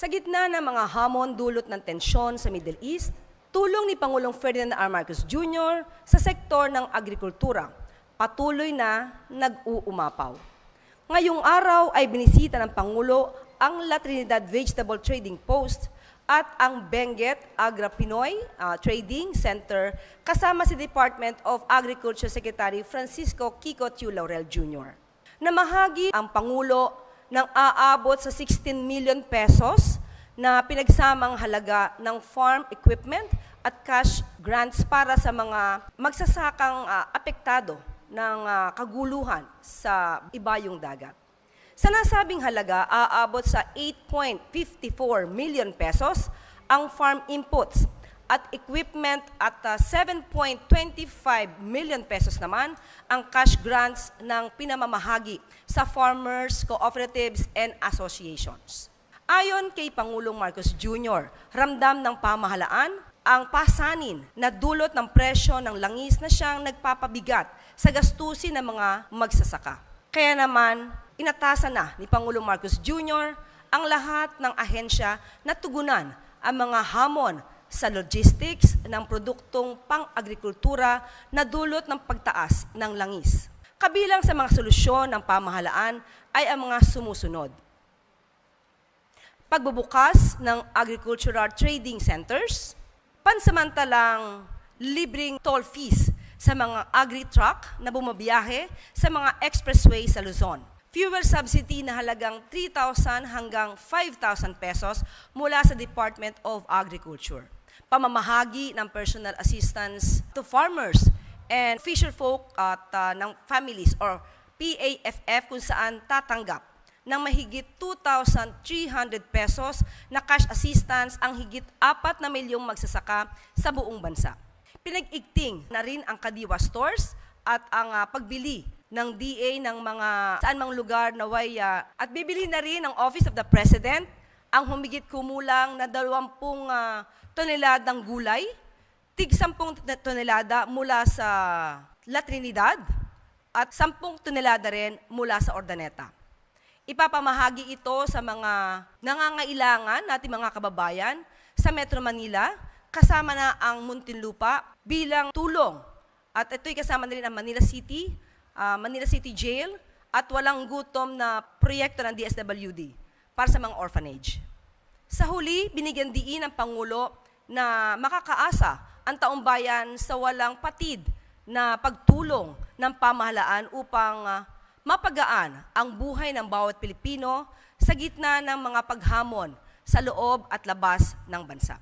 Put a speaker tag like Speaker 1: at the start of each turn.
Speaker 1: Sa gitna ng mga hamon dulot ng tensyon sa Middle East, tulong ni Pangulong Ferdinand R. Marcos Jr. sa sektor ng agrikultura patuloy na nag-uumapaw. Ngayong araw ay binisita ng Pangulo ang La Trinidad Vegetable Trading Post at ang Benguet Agra Pinoy Trading Center kasama si Department of Agriculture Secretary Francisco Kiko Tiu Laurel Jr. Namahagi ang Pangulo ng aabot sa 16 million pesos na pinagsamang halaga ng farm equipment at cash grants para sa mga magsasakang apektado ng kaguluhan sa ibayong dagat. Sa nasabing halaga, aabot sa 8.54 million pesos ang farm inputs at equipment at 7.25 million pesos naman ang cash grants ng pinamamahagi sa farmers, cooperatives, and associations. Ayon kay Pangulong Marcos Jr., ramdam ng pamahalaan ang pasanin na dulot ng presyo ng langis na siyang nagpapabigat sa gastusin ng mga magsasaka. Kaya naman, inatasan na ni Pangulong Marcos Jr. ang lahat ng ahensya na tugunan ang mga hamon sa logistics ng produktong pang-agrikultura na dulot ng pagtaas ng langis. Kabilang sa mga solusyon ng pamahalaan ay ang mga sumusunod. Pagbubukas ng agricultural trading centers, pansamantalang libreng toll fees sa mga agri-truck na bumabiyahe sa mga expressway sa Luzon. Fuel subsidy na halagang 3,000 hanggang 5,000 pesos mula sa Department of Agriculture. Pamamahagi ng personal assistance to farmers and fisherfolk at ng families or PAFF kung saan tatanggap ng mahigit 2,300 pesos na cash assistance ang higit 4 na milyong magsasaka sa buong bansa. Pinag-igting na rin ang Kadiwa stores at ang pagbili ng DA ng mga saan mang lugar na at bibili na rin ng Office of the President ang humigit kumulang na 20 toneladang gulay, tig 10 tonelada mula sa La Trinidad at 10 tonelada rin mula sa Ordaneta. Ipapamahagi ito sa mga nangangailangan nating mga kababayan sa Metro Manila, kasama na ang Muntinlupa bilang tulong. At ito'y kasama na rin ang Manila City Jail at walang gutom na proyekto ng DSWD para sa mga orphanage. Sa huli, binigyan diin ng Pangulo na makakaasa ang taong bayan sa walang patid na pagtulong ng pamahalaan upang mapagaan ang buhay ng bawat Pilipino sa gitna ng mga paghamon sa loob at labas ng bansa.